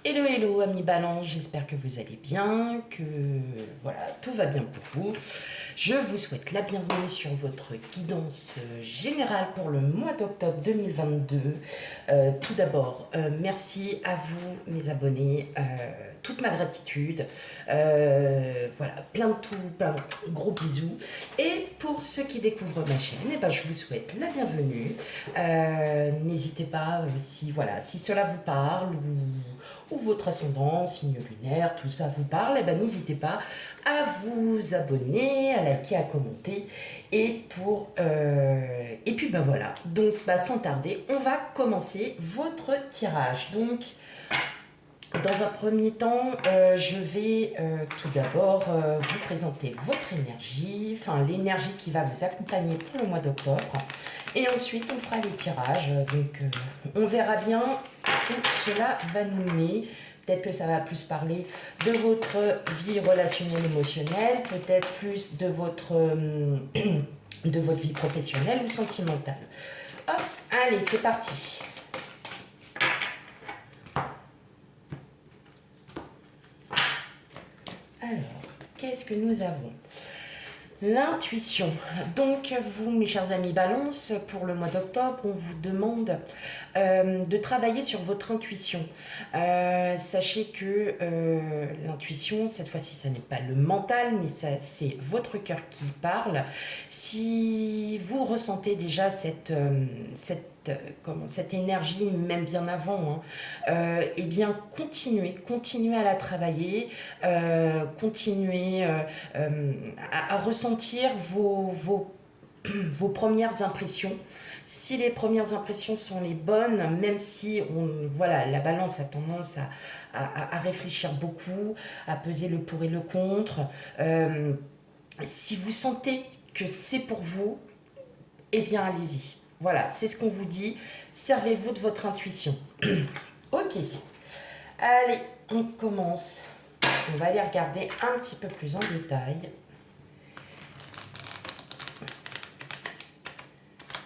Hello, hello, amis Balance, j'espère que vous allez bien, que voilà, tout va bien pour vous. Je vous souhaite la bienvenue sur votre guidance générale pour le mois d'octobre 2022. Tout d'abord, merci à vous, mes abonnés, toute ma gratitude. Voilà, plein de gros bisous. Et pour ceux qui découvrent ma chaîne, eh ben, je vous souhaite la bienvenue. N'hésitez pas, si cela vous parle ou votre ascendant, signe lunaire, tout ça vous parle, et ben n'hésitez pas à vous abonner, à liker, à commenter. Et puis ben voilà, donc sans tarder, on va commencer votre tirage. Donc dans un premier temps, je vais tout d'abord vous présenter votre énergie, enfin l'énergie qui va vous accompagner pour le mois d'octobre. Et ensuite, on fera les tirages. Donc, on verra bien où cela va nous mener. Peut-être que ça va plus parler de votre vie relationnelle émotionnelle, peut-être plus de votre vie professionnelle ou sentimentale. Hop, allez, c'est parti. Alors, qu'est-ce que nous avons ? L'intuition. Donc, vous, mes chers amis Balance, pour le mois d'octobre, on vous demande de travailler sur votre intuition. Sachez que l'intuition, cette fois-ci, ça n'est pas le mental, mais c'est votre cœur qui parle. Si vous ressentez déjà cette énergie, même bien avant, eh bien, continuez à la travailler, continuez à ressentir vos premières impressions. Si les premières impressions sont les bonnes, même si la balance a tendance à réfléchir beaucoup, à peser le pour et le contre, si vous sentez que c'est pour vous, eh bien allez-y. Voilà, c'est ce qu'on vous dit. Servez-vous de votre intuition. Ok. Allez, on commence. On va aller regarder un petit peu plus en détail.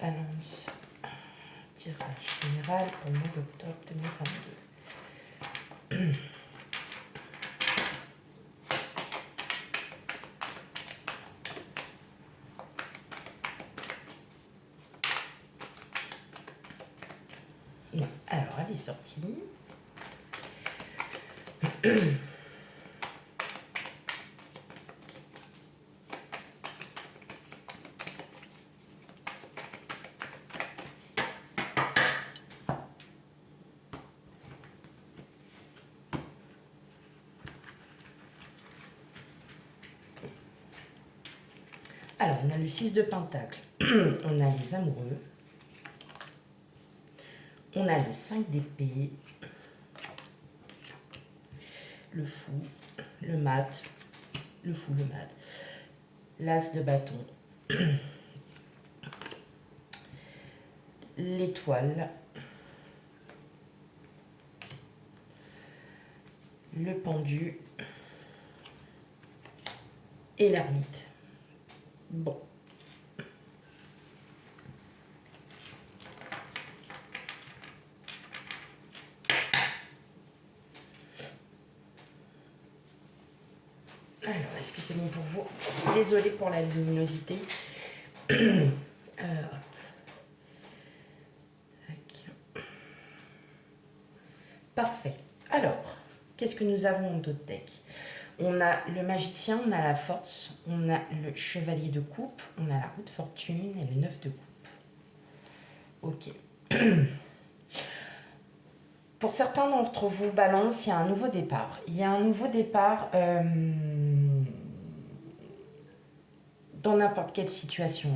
Balance. Tirage général pour le mois d'octobre 2022. Bon, alors, elle est sortie. Alors, on a le 6 de Pentacle. On a les amoureux. On a le 5 d'épée. Le fou. Le mat. Le fou, le mat. L'as de bâton. L'étoile. Le pendu. Et l'ermite. Bon. Alors, est-ce que c'est bon pour vous? Désolée pour la luminosité. Parfait. Alors, qu'est-ce que nous avons en d'autres decks? On a le magicien, on a la force, on a le chevalier de coupe, on a la roue de fortune et le 9 de coupe. Ok. Pour certains d'entre vous, Balance, il y a un nouveau départ. Il y a un nouveau départ dans n'importe quelle situation.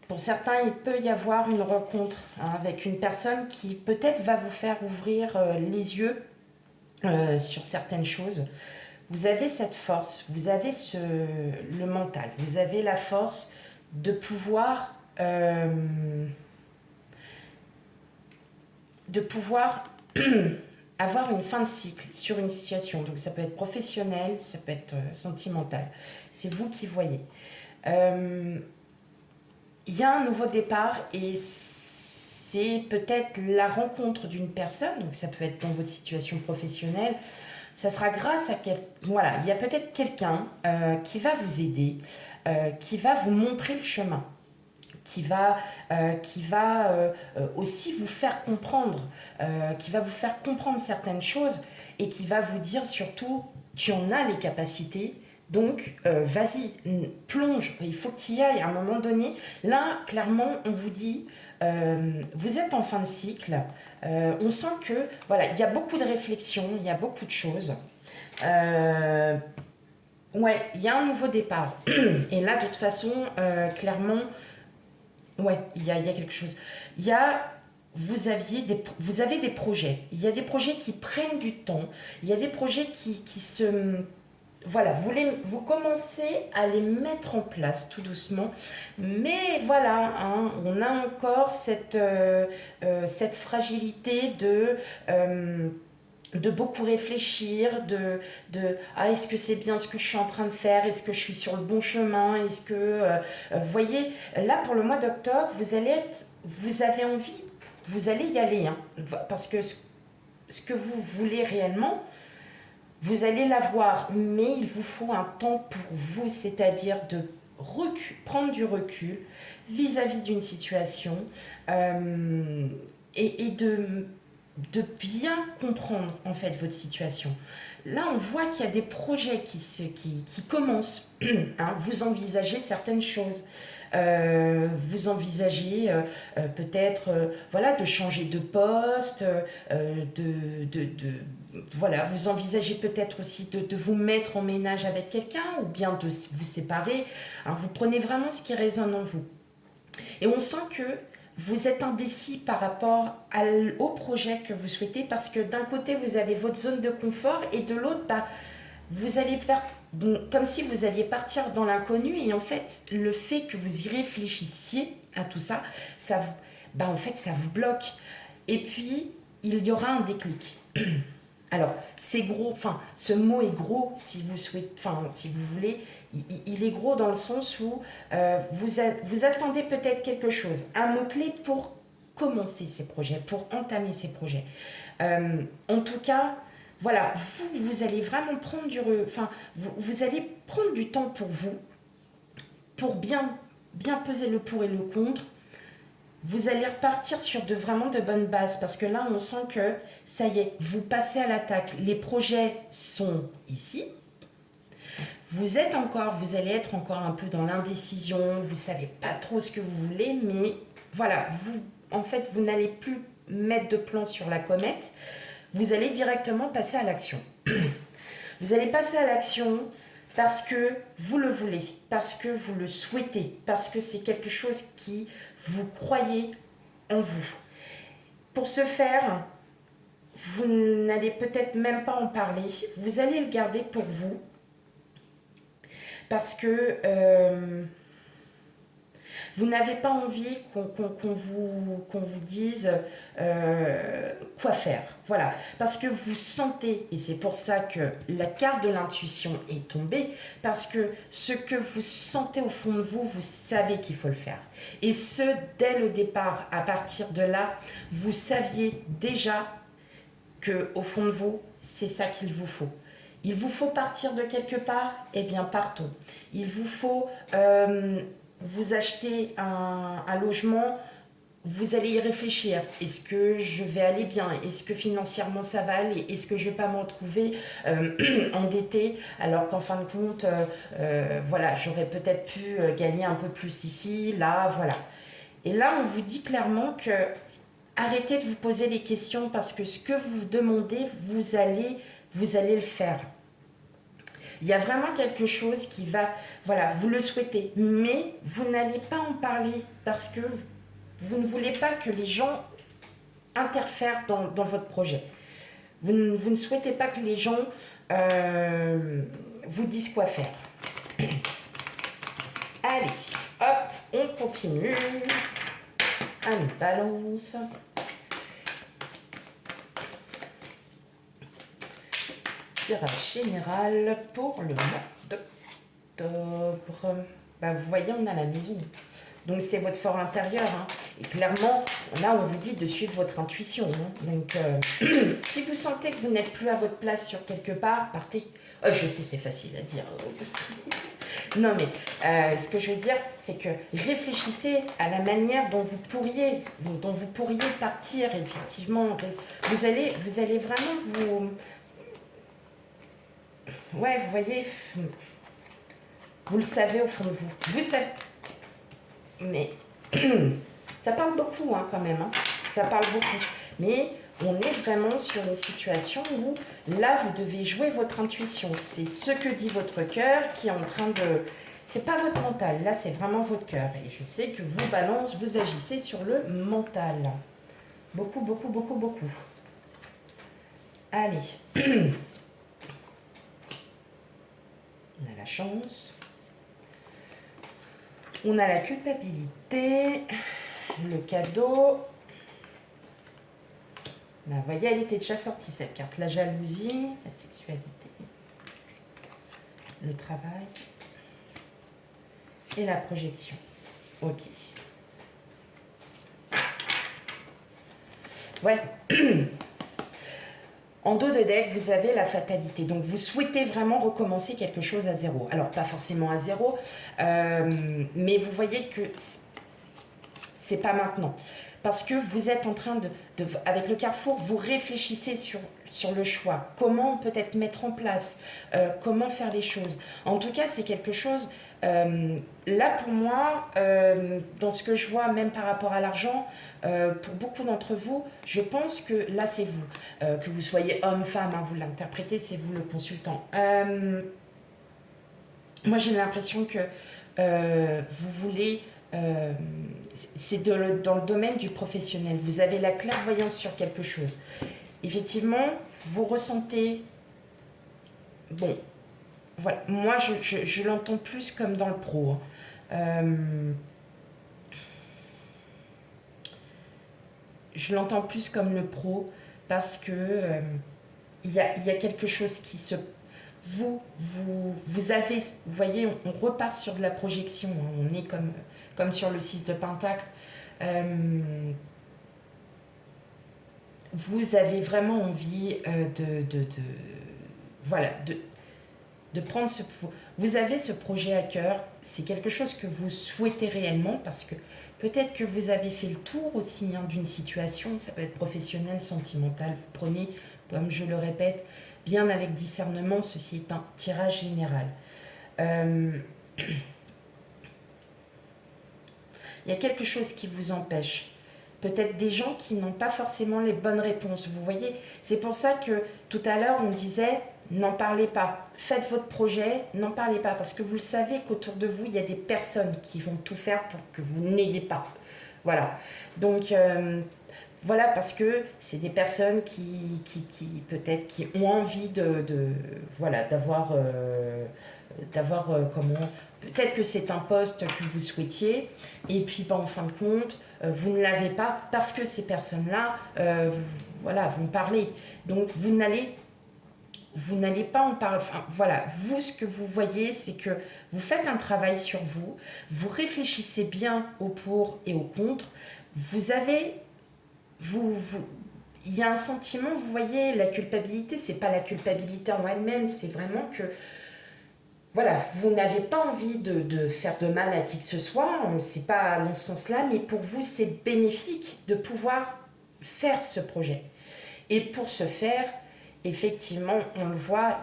Pour certains, il peut y avoir une rencontre avec une personne qui peut-être va vous faire ouvrir les yeux sur certaines choses. Vous avez cette force, vous avez le mental, vous avez la force de pouvoir avoir une fin de cycle sur une situation. Donc ça peut être professionnel, ça peut être sentimental. C'est vous qui voyez. Il y a un nouveau départ et c'est peut-être la rencontre d'une personne, donc ça peut être dans votre situation professionnelle, ça sera grâce à voilà, il y a peut-être quelqu'un qui va vous aider, qui va vous montrer le chemin, qui va aussi vous faire comprendre, qui va vous faire comprendre certaines choses et qui va vous dire surtout, tu en as les capacités, donc vas-y, plonge, il faut que tu y ailles à un moment donné. Là, clairement, on vous dit, vous êtes en fin de cycle, on sent que, voilà, il y a beaucoup de réflexions, il y a beaucoup de choses. Ouais, il y a un nouveau départ. Et là, de toute façon, clairement, ouais, il y a quelque chose. Il y a, vous avez des projets. Il y a des projets qui prennent du temps. Il y a des projets qui se... Voilà, vous commencez à les mettre en place tout doucement. Mais voilà, hein, on a encore cette fragilité de beaucoup réfléchir, ah, est-ce que c'est bien ce que je suis en train de faire, est-ce que je suis sur le bon chemin, est-ce que, vous voyez, là pour le mois d'octobre, vous avez envie, vous allez y aller, hein, parce que ce que vous voulez réellement, vous allez l'avoir, mais il vous faut un temps pour vous, c'est-à-dire de prendre du recul vis-à-vis d'une situation et de bien comprendre en fait votre situation. Là, on voit qu'il y a des projets qui commencent. Hein, vous envisagez certaines choses. Vous envisagez peut-être voilà, de changer de poste, voilà, vous envisagez peut-être aussi de vous mettre en ménage avec quelqu'un ou bien de vous séparer. Hein, vous prenez vraiment ce qui résonne en vous. Et on sent que vous êtes indécis par rapport au projet que vous souhaitez parce que d'un côté, vous avez votre zone de confort et de l'autre, bah, vous allez faire comme si vous alliez partir dans l'inconnu et en fait, le fait que vous y réfléchissiez à tout ça, bah, en fait, ça vous bloque. Et puis, il y aura un déclic. Alors, c'est gros, enfin, ce mot est gros si vous souhaitez, enfin, si vous voulez, il est gros dans le sens où vous attendez peut-être quelque chose, un mot-clé pour commencer ces projets, pour entamer ces projets. En tout cas, voilà, vous allez vraiment prendre vous allez prendre du temps pour vous, pour bien peser le pour et le contre. Vous allez repartir sur vraiment de bonnes bases parce que là, on sent que ça y est, vous passez à l'attaque. Les projets sont ici. Vous allez être encore un peu dans l'indécision. Vous savez pas trop ce que vous voulez, mais voilà, en fait, vous n'allez plus mettre de plan sur la comète. Vous allez directement passer à l'action. Vous allez passer à l'action parce que vous le voulez, parce que vous le souhaitez, parce que c'est quelque chose qui vous croyez en vous. Pour ce faire, vous n'allez peut-être même pas en parler, vous allez le garder pour vous, parce que vous n'avez pas envie qu'on vous dise quoi faire. Voilà, parce que vous sentez, et c'est pour ça que la carte de l'intuition est tombée, parce que ce que vous sentez au fond de vous, vous savez qu'il faut le faire. Et ce, dès le départ, à partir de là, vous saviez déjà qu'au fond de vous, c'est ça qu'il vous faut. Il vous faut partir de quelque part, eh bien partons. Il vous faut vous acheter un logement, vous allez y réfléchir. Est-ce que je vais aller bien? Est-ce que financièrement ça va aller? Est-ce que je ne vais pas me retrouver endettée alors qu'en fin de compte, voilà, j'aurais peut-être pu gagner un peu plus ici, là, voilà. Et là, on vous dit clairement que arrêtez de vous poser des questions parce que ce que vous demandez, vous allez le faire. Il y a vraiment quelque chose qui va, voilà, vous le souhaitez, mais vous n'allez pas en parler parce que vous ne voulez pas que les gens interfèrent dans votre projet. Vous ne souhaitez pas que les gens vous disent quoi faire. Allez, hop, on continue. Allez, balance. Tirage général pour le mois d'octobre. Bah, vous voyez, on a la maison. Donc, c'est votre fort intérieur. Hein. Et clairement, là, on vous dit de suivre votre intuition. Hein. Donc, si vous sentez que vous n'êtes plus à votre place sur quelque part, partez. Oh, je sais, c'est facile à dire. Non, mais ce que je veux dire, c'est que réfléchissez à la manière dont vous pourriez partir, effectivement. Vous allez vraiment vous... Ouais, vous voyez, vous le savez au fond de vous. Vous savez... Mais ça parle beaucoup, hein, quand même. Hein. Ça parle beaucoup. Mais on est vraiment sur une situation où, là, vous devez jouer votre intuition. C'est ce que dit votre cœur qui est en train de... C'est pas votre mental, là, c'est vraiment votre cœur. Et je sais que vous, Balance, vous agissez sur le mental. Beaucoup, beaucoup, beaucoup, beaucoup. Allez. On a la chance. On a la culpabilité, le cadeau. Là, vous voyez, elle était déjà sortie, cette carte. La jalousie, la sexualité, le travail et la projection. Ok. Ouais. En dos de deck, vous avez la fatalité. Donc, vous souhaitez vraiment recommencer quelque chose à zéro. Alors, pas forcément à zéro, mais vous voyez que c'est pas maintenant. Parce que vous êtes en train avec le carrefour, vous réfléchissez sur le choix. Comment peut-être mettre en place, comment faire les choses. En tout cas, c'est quelque chose, là pour moi, dans ce que je vois, même par rapport à l'argent, pour beaucoup d'entre vous, je pense que là c'est vous. Que vous soyez homme, femme, hein, vous l'interprétez, c'est vous le consultant. Moi j'ai l'impression que vous voulez... c'est dans le domaine du professionnel. Vous avez la clairvoyance sur quelque chose. Effectivement, vous ressentez... Bon, voilà. Moi, je l'entends plus comme dans le pro. Je l'entends plus comme le pro parce que il y a quelque chose qui se... Vous avez... Vous voyez, on repart sur de la projection. Hein, on est comme sur le 6 de Pentacle. Vous avez vraiment envie de prendre ce... Vous avez ce projet à cœur. C'est quelque chose que vous souhaitez réellement parce que peut-être que vous avez fait le tour aussi hein, d'une situation. Ça peut être professionnel, sentimental. Vous prenez, comme je le répète, bien avec discernement. Ceci est un tirage général. Il y a quelque chose qui vous empêche. Peut-être des gens qui n'ont pas forcément les bonnes réponses. Vous voyez, c'est pour ça que tout à l'heure, on disait, n'en parlez pas. Faites votre projet, n'en parlez pas. Parce que vous le savez qu'autour de vous, il y a des personnes qui vont tout faire pour que vous n'ayez pas. Voilà. Donc, voilà, parce que c'est des personnes qui peut-être, qui ont envie d'avoir comment... Peut-être que c'est un poste que vous souhaitiez, et puis en fin de compte, vous ne l'avez pas parce que ces personnes-là vont parler. Donc vous n'allez pas en parler. Enfin, voilà, vous, ce que vous voyez, c'est que vous faites un travail sur vous, vous réfléchissez bien au pour et au contre, vous avez... il y a un sentiment, vous voyez, la culpabilité, c'est pas la culpabilité en elle-même, c'est vraiment que voilà, vous n'avez pas envie de faire de mal à qui que ce soit, c'est pas dans ce sens-là, mais pour vous, c'est bénéfique de pouvoir faire ce projet. Et pour ce faire, effectivement, on le voit,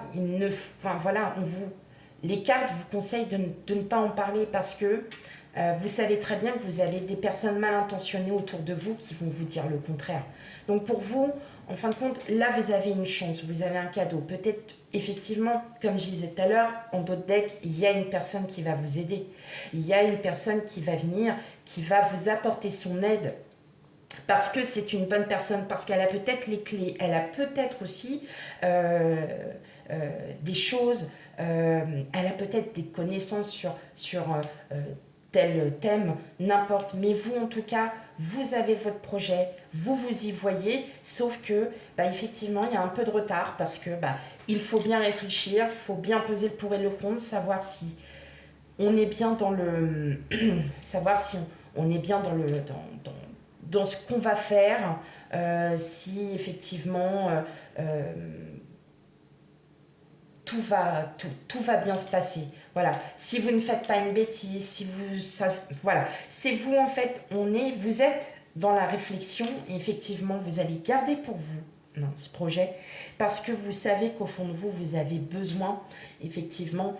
les cartes vous conseillent de ne pas en parler parce que vous savez très bien que vous avez des personnes mal intentionnées autour de vous qui vont vous dire le contraire. Donc pour vous, en fin de compte, là vous avez une chance, vous avez un cadeau. Peut-être, effectivement, comme je disais tout à l'heure, en d'autres decks, il y a une personne qui va vous aider. Il y a une personne qui va venir, qui va vous apporter son aide. Parce que c'est une bonne personne, parce qu'elle a peut-être les clés, elle a peut-être aussi des choses, elle a peut-être des connaissances sur tel thème, n'importe. Mais vous, en tout cas, vous avez votre projet, vous y voyez, sauf que, effectivement, il y a un peu de retard parce que il faut bien réfléchir, il faut bien peser le pour et le contre, savoir si on est bien dans le... savoir si on est bien dans dans ce qu'on va faire, si effectivement tout va bien se passer. Voilà. Si vous ne faites pas une bêtise, si vous... voilà. C'est vous, en fait, vous êtes dans la réflexion et effectivement, vous allez garder pour vous ce projet parce que vous savez qu'au fond de vous, vous avez besoin, effectivement,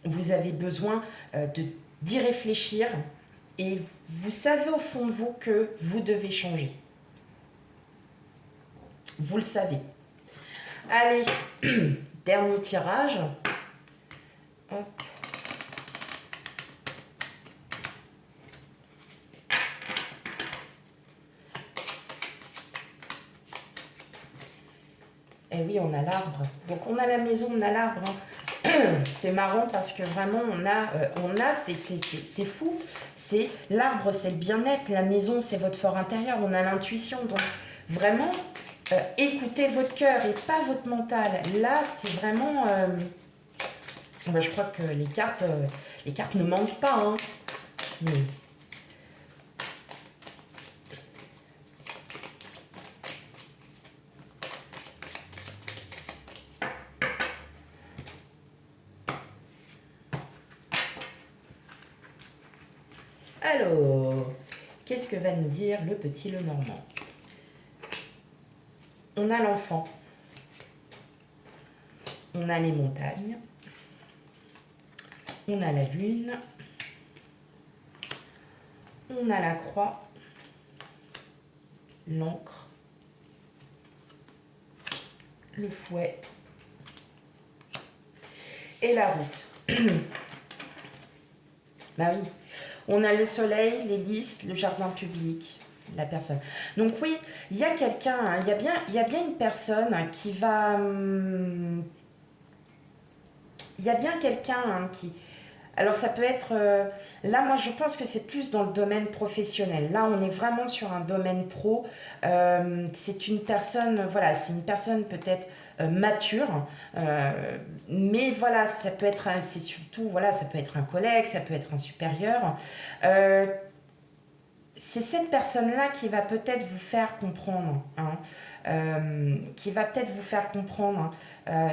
vous avez besoin d'y réfléchir et vous savez au fond de vous que vous devez changer. Vous le savez. Allez, dernier tirage. Hop. Eh oui, on a l'arbre. Donc, on a la maison, on a l'arbre. Hein. C'est marrant parce que vraiment, c'est fou. C'est l'arbre, c'est le bien-être. La maison, c'est votre fort intérieur. On a l'intuition. Donc, vraiment, écoutez votre cœur et pas votre mental. Là, c'est vraiment... je crois que les cartes ne mentent pas. Hein. Mais... Alors, qu'est-ce que va nous dire le petit Lenormand? On a l'enfant. On a les montagnes. On a la lune. On a la croix. L'encre. Le fouet. Et la route. Bah oui. On a le soleil, l'hélice, le jardin public, la personne. Donc oui, il y a quelqu'un, hein, il y a bien une personne qui va... Il y a bien quelqu'un hein, qui... Alors ça peut être... là, moi, je pense que c'est plus dans le domaine professionnel. Là, on est vraiment sur un domaine pro. C'est une personne, voilà, c'est une personne peut-être mature. Mais voilà, ça peut être... C'est surtout, voilà, ça peut être un collègue, ça peut être un supérieur. C'est cette personne-là qui va peut-être vous faire comprendre, qui va peut-être vous faire comprendre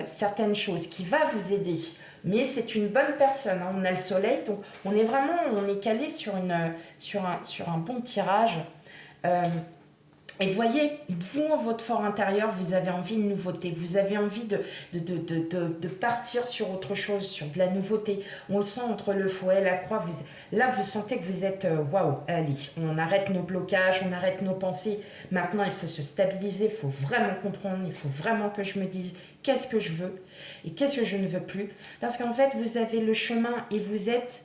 certaines choses, qui va vous aider. Mais c'est une bonne personne. Hein. On a le soleil, donc on est calé sur un bon tirage. Et voyez, vous, en votre fort intérieur, vous avez envie de nouveauté. Vous avez envie de partir sur autre chose, sur de la nouveauté. On le sent entre le fouet et la croix. Là, vous sentez que vous êtes, waouh, allez, on arrête nos blocages, on arrête nos pensées. Maintenant, il faut se stabiliser, il faut vraiment comprendre, il faut vraiment que je me dise qu'est-ce que je veux et qu'est-ce que je ne veux plus. Parce qu'en fait, vous avez le chemin et vous êtes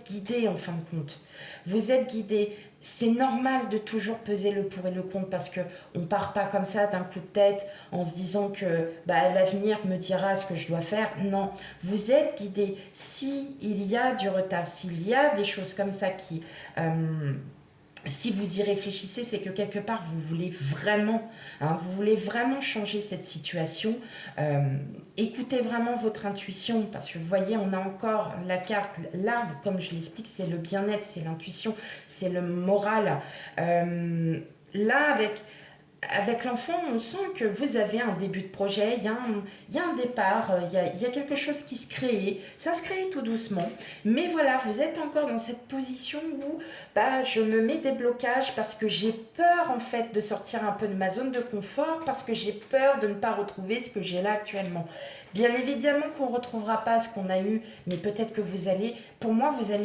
guidé en fin de compte. Vous êtes guidé. C'est normal de toujours peser le pour et le contre parce qu'on ne part pas comme ça d'un coup de tête en se disant que l'avenir me dira ce que je dois faire. Non, vous êtes guidé. S'il y a du retard, s'il y a des choses comme ça qui... si vous y réfléchissez, c'est que quelque part, vous voulez vraiment changer cette situation. Écoutez vraiment votre intuition, parce que vous voyez, on a encore la carte, l'arbre, comme je l'explique, c'est le bien-être, c'est l'intuition, c'est le moral. Là, avec l'enfant, on sent que vous avez un début de projet, il y a un départ, il y a quelque chose qui se crée, ça se crée tout doucement. Mais voilà, vous êtes encore dans cette position où je me mets des blocages parce que j'ai peur en fait de sortir un peu de ma zone de confort, parce que j'ai peur de ne pas retrouver ce que j'ai là actuellement. Bien évidemment qu'on ne retrouvera pas ce qu'on a eu, mais peut-être que vous allez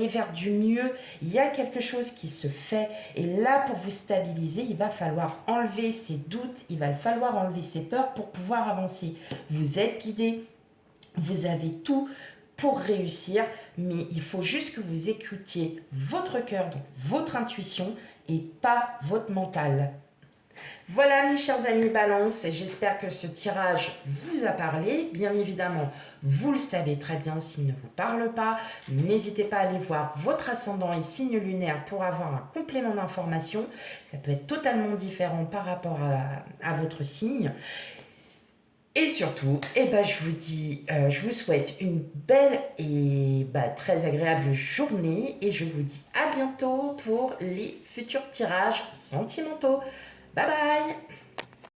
vers du mieux. Il y a quelque chose qui se fait et là, pour vous stabiliser, il va falloir enlever ses doutes, il va falloir enlever ses peurs pour pouvoir avancer. Vous êtes guidé, vous avez tout pour réussir, mais il faut juste que vous écoutiez votre cœur, donc votre intuition et pas votre mental. Voilà mes chers amis Balance, j'espère que ce tirage vous a parlé. Bien évidemment, vous le savez très bien s'il ne vous parle pas. N'hésitez pas à aller voir votre ascendant et signe lunaire pour avoir un complément d'information. Ça peut être totalement différent par rapport à votre signe. Et surtout, je vous souhaite une belle et très agréable journée et je vous dis à bientôt pour les futurs tirages sentimentaux. Bye bye!